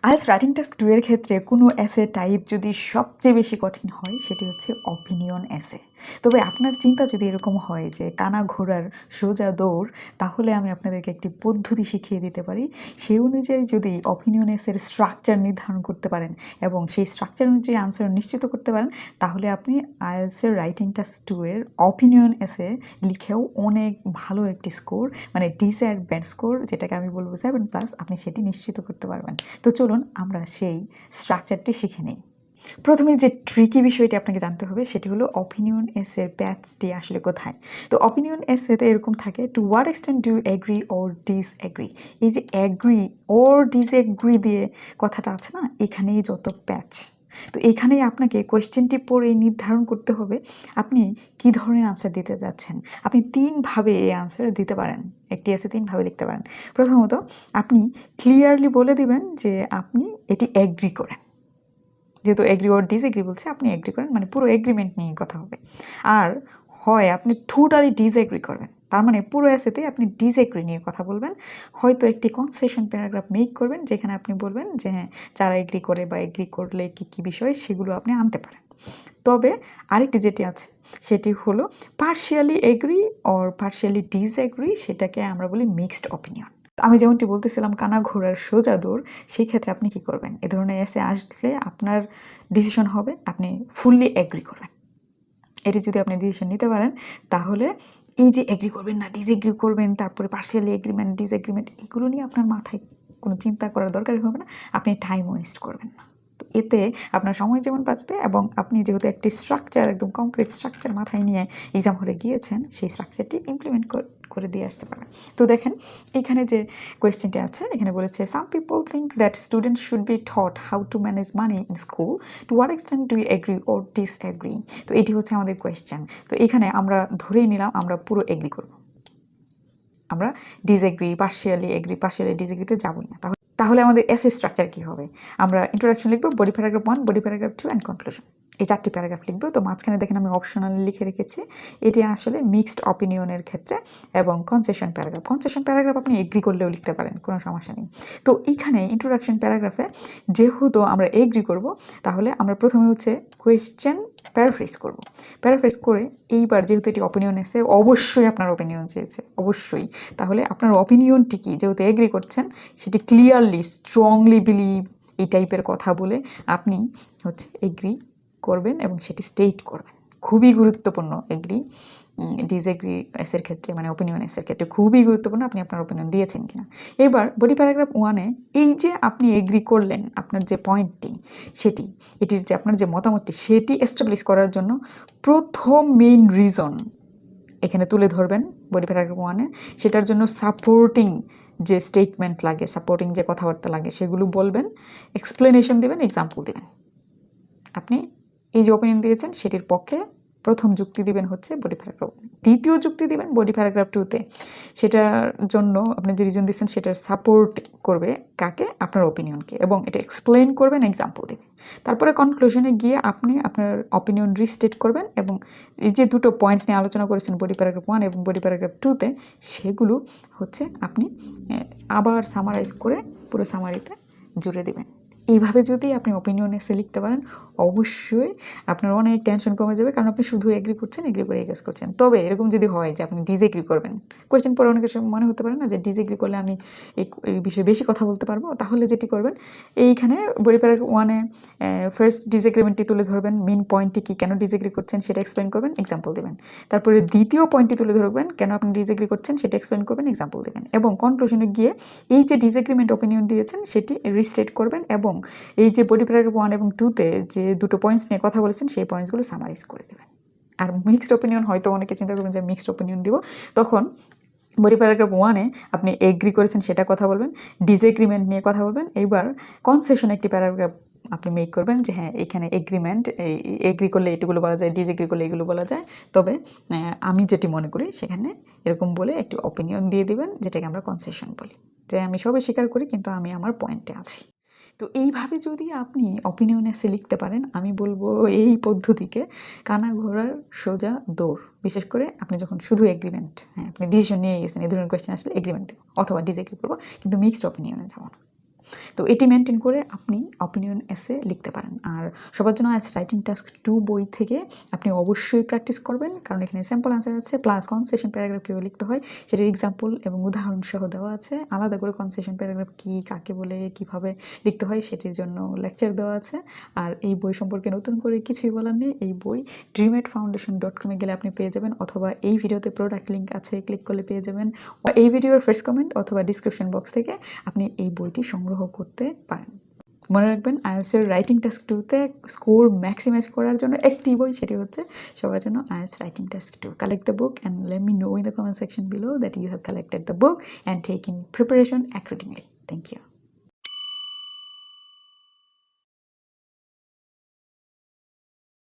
IELTS writing task 2 এর ক্ষেত্রে কোনো এসে টাইপ যদি সবচেয়ে বেশি কঠিন হয় সেটি হচ্ছে অপিনিয়ন এসে। তবে আপনার চিন্তা যদি এরকম হয় যে কানা ঘোড়ার সোজা দৌড়, তাহলে আমি আপনাদেরকে একটি পদ্ধতি শিখিয়ে দিতে পারি। সেই অনুযায়ী যদি অপিনিয়ন এসের স্ট্রাকচার নির্ধারণ করতে পারেন এবং সেই স্ট্রাকচার অনুযায়ী আনসার নিশ্চিত করতে পারেন, তাহলে আপনি আইএলটিএসের রাইটিং টাস্ক 2 এর অপিনিয়ন এসে লিখেও অনেক ভালো একটি স্কোর, মানে ডিজায়ার্ড ব্যান্ড স্কোর, যেটাকে আমি বলবো 7+, আপনি সেটি নিশ্চিত করতে পারবেন। তো চলুন আমরা সেই স্ট্রাকচারটি শিখে নিই। প্রথমে যে ট্রিকি বিষয়টি আপনাকে জানতে হবে সেটি হলো অপিনিয়ন এসের প্যাচটি আসলে কোথায়। তো অপিনিয়ন এসেতে এরকম থাকে, to what extent do you agree or disagree. এই যে এগ্রি অর ডিসএগ্রি দিয়ে কথাটা আছে না, এখানেই যত প্যাচ। তো এখানেই আপনাকে কোয়েশ্চেনটি পড়ে নির্ধারণ করতে হবে আপনি কী ধরনের আনসার দিতে যাচ্ছেন। আপনি 3ভাবে এই আনসার দিতে পারেন, একটি এসে 3ভাবে লিখতে পারেন। প্রথমত আপনি ক্লিয়ারলি বলে দিবেন যে আপনি এটি এগ্রি করেন, যেহেতু এগ্রি অর ডিসএগ্রি বলছে, আপনি এগ্রি করেন, মানে পুরো এগ্রিমেন্ট নিয়ে কথা হবে। আর হয় আপনি টোটালি ডিসএগ্রি করবেন, তার মানে পুরো এসেতে আপনি ডিসএগ্রি নিয়ে কথা বলবেন। হয়তো একটি কনসেশন প্যারাগ্রাফ মেক করবেন যেখানে আপনি বলবেন যে হ্যাঁ, যারা এগ্রি করে বা এগ্রি করলে কী কী বিষয় সেগুলো আপনি আনতে পারেন। তবে আরেকটি যেটি আছে সেটি হলো partially agree or partially disagree, সেটাকে আমরা বলি মিক্সড অপিনিয়ন। আমি যেমনটি বলতেছিলাম কানা ঘোড়ার সোজা দৌড়, সেই ক্ষেত্রে আপনি কি করবেন, এ ধরনের এসে আসলে আপনার ডিসিশন হবে আপনি ফুললি এগ্রি করবেন। এটি যদি আপনি ডিসিশন নিতে পারেন, তাহলে এই যে এগ্রি করবেন না ডিসএগ্রি করবেন, তারপরে পার্শিয়ালি এগ্রিমেন্ট ডিসএগ্রিমেন্ট, এগুলো নিয়ে আপনার মাথায় কোনো চিন্তা করার দরকারই হবে না, আপনি টাইম ওয়েস্ট করবেন না। তো এতে আপনার সময় যেমন বাঁচবে এবং আপনি যেহেতু একটি স্ট্রাকচার, একদম কমপ্লিট স্ট্রাকচার মাথায় নিয়ে এক্সাম হলে গিয়েছেন, সেই স্ট্রাকচারটি ইমপ্লিমেন্ট করে দিয়ে আসতে পারবেন। তো দেখেন এখানে যে কোয়েশ্চেনটি আছে, এখানে বলেছে some people think that students should be taught how to manage money in school, to what extent do you agree or disagree. তো এটি হচ্ছে আমাদের কোয়েশ্চেন। তো এখানে আমরা ধরেই নিলাম আমরা পুরো এগ্রি করব, আমরা ডিসএগ্রি, পার্শিয়ালি এগ্রি, পার্শিয়ালি ডিসএগ্রিতে যাবই না। তাহলে আমাদের এসে স্ট্রাকচার কী হবে, আমরা ইন্ট্রোডাকশন লিখবো, body paragraph 1, body paragraph 2 and conclusion, এই 4টি প্যারাগ্রাফ লিখবো। তো মাঝখানে দেখেন আমি অপশনালি লিখে রেখেছি, এটি আসলে মিক্সড অপিনিয়নের ক্ষেত্রে। এবং কনসেশন প্যারাগ্রাফ আপনি এগ্রি করলেও লিখতে পারেন, কোনো সমস্যা নেই। তো এইখানে ইন্ট্রোডাকশন প্যারাগ্রাফে যেহেতু আমরা এগ্রি করব, তাহলে আমরা প্রথমে হচ্ছে কোয়েশ্চেন প্যারাফ্রেজ করব। প্যারাফ্রেজ করে এইবার যেহেতু এটি অপিনিয়ন এসে, অবশ্যই আপনার অপিনিয়ন চেয়েছে, অবশ্যই। তাহলে আপনার অপিনিয়নটি কি, যেহেতু এগ্রি করছেন, সেটি ক্লিয়ারলি স্ট্রংলি বিলিভ, এই টাইপের কথা বলে আপনি হচ্ছে এগ্রি করবেন এবং সেটি স্টেট করবেন। খুবই গুরুত্বপূর্ণ এগ্রি ডিসএগ্রি এসের ক্ষেত্রে, মানে অপিনিয়ন এসের ক্ষেত্রে খুবই গুরুত্বপূর্ণ আপনি আপনার অপিনিয়ন দিয়েছেন কিনা। এবার বডি প্যারাগ্রাফ 1-এ এই যে আপনি এগ্রি করলেন, আপনার যে পয়েন্টটি সেটি, এটির যে আপনার যে মতামতটি সেটি এস্টাবলিশ করার জন্য প্রথম মেইন রিজন এখানে তুলে ধরবেন বডি প্যারাগ্রাফ 1-এ। সেটার জন্য সাপোর্টিং যে স্টেটমেন্ট লাগে, সাপোর্টিং যে কথাবার্তা লাগে সেগুলো বলবেন, এক্সপ্লেনেশন দিবেন, এক্সাম্পল দিবেন। আপনি এই যে ওপিনিয়ন দিয়েছেন সেটির পক্ষে প্রথম যুক্তি দিবেন হচ্ছে বডি প্যারাগ্রাফ, দ্বিতীয় যুক্তি দিবেন বডি প্যারাগ্রাফ 2-তে। সেটার জন্য আপনি যে রিজন দিচ্ছেন সেটার সাপোর্ট করবে কাকে, আপনার ওপিনিয়নকে, এবং এটা এক্সপ্লেন করবেন, এক্সাম্পল দিবেন। তারপরে কনক্লুশনে গিয়ে আপনি আপনার অপিনিয়ন রিস্টেট করবেন এবং এই যে দুটো পয়েন্টস নিয়ে আলোচনা করেছেন বডি প্যারাগ্রাফ 1 এবং বডি প্যারাগ্রাফ 2-তে, সেগুলো হচ্ছে আপনি আবার সামারাইজ করে পুরো সামারিতে জুড়ে দিবেন। এইভাবে যদি আপনি অপিনিয়ন এসে লিখতে পারেন, অবশ্যই আপনার অনেক টেনশন কমে যাবে, কারণ আপনি শুধু এগ্রি করছেন, এগ্রি করে এগেস করছেন। তবে এরকম যদি হয় যে আপনি ডিসএগ্রি করবেন, কোয়েশ্চেন পরে অনেকের সময় মনে হতে পারে না যে ডিসএগ্রি করলে আমি এই বিষয়ে বেশি কথা বলতে পারবো, তাহলে যেটি করবেন এইখানে বডি প্যারাগ্রাফ 1-এ ফার্স্ট ডিসএগ্রিমেন্টটি তুলে ধরবেন, মেইন পয়েন্টটি কি, কেন ডিসএগ্রি করছেন সেটা এক্সপ্লেন করবেন, এক্সাম্পল দেবেন। তারপরে দ্বিতীয় পয়েন্টটি তুলে ধরবেন, কেন আপনি ডিসএগ্রি করছেন সেটা এক্সপ্লেন করবেন, এক্সাম্পল দেবেন। এবং কনক্লুশনে গিয়ে এই যে ডিসএগ্রিমেন্ট ওপিনিয়ন দিয়েছেন সেটি রিস্টেট করবেন এবং এই যে বডি প্যারাগ্রাফ 1 এবং 2-তে যে দুটো পয়েন্টস নিয়ে কথা বলেছেন সেই পয়েন্টসগুলো সামারাইজ করে দেবেন। আর মিক্সড ওপিনিয়ন, হয়তো অনেকে চিন্তা করবেন যে মিক্সড ওপিনিয়ন দিব, তখন বডি প্যারাগ্রাফ 1-এ আপনি এগ্রি করেছেন সেটা কথা বলবেন, ডিসএগ্রিমেন্ট নিয়ে কথা বলবেন। এইবার কনসেশন একটি প্যারাগ্রাফ আপনি মেক করবেন যে হ্যাঁ, এখানে এগ্রিমেন্ট, এগ্রি করলে এগুলো বলা যায়, ডিসএগ্রি করলে এগুলো বলা যায়, তবে আমি যেটি মনে করি সেখানে এরকম বলে একটি অপিনিয়ন দিয়ে দিবেন, যেটাকে আমরা কনসেশন বলি, যে আমি সবই স্বীকার করি কিন্তু আমি আমার পয়েন্টে আছি। তো এইভাবে যদি আপনি অপিনিয়ন এসে লিখতে পারেন, আমি বলবো এই পদ্ধতিকে কানা ঘোড়ার সোজা দৌড়। বিশেষ করে আপনি যখন শুধু এগ্রিমেন্ট, হ্যাঁ, আপনি ডিসিশন নিয়ে গেছেন, এই ধরনের কোয়েশ্চেন আসলে এগ্রিমেন্ট দেবো অথবা ডিসএগ্রি করবো, কিন্তু মিক্সড অপিনিয়নে যাবো না। তো এটি মেনটেন করে আপনি অপিনিয়ন এসে লিখতে পারেন। আর সবার জন্য আইএলটিএস রাইটিং টাস্ক 2 বই থেকে আপনি অবশ্যই প্র্যাকটিস করবেন, কারণ এখানে স্যাম্পল আনসার আছে প্লাস কনসেশন প্যারাগ্রাফ কীভাবে লিখতে হয় সেটার এক্সাম্পল এবং উদাহরণ সহ দেওয়া আছে। আলাদা করে কনসেশন প্যারাগ্রাফ কী, কাকে বলে, কীভাবে লিখতে হয় সেটির জন্য লেকচার দেওয়া আছে। আর এই বই সম্পর্কে নতুন করে কিছুই বলার নেই। এই বই dreamatfoundation.com গেলে আপনি পেয়ে যাবেন, অথবা এই ভিডিওতে প্রোডাক্ট লিঙ্ক আছে, ক্লিক করলে পেয়ে যাবেন, বা এই ভিডিওর ফার্স্ট কমেন্ট অথবা ডিসক্রিপশন বক্স থেকে আপনি এই বইটি সংগ্রহ করতে পারেন। মনে রাখবেন, আইএলটিএসের রাইটিং টাস্ক 2-তে স্কোর ম্যাক্সিমাইজ করার জন্য একটি বই, সেটি হচ্ছে সবার জন্য IELTS writing task 2। Collect the book and let me know in the comment section below that you have collected the book and taking preparation accordingly. Thank you.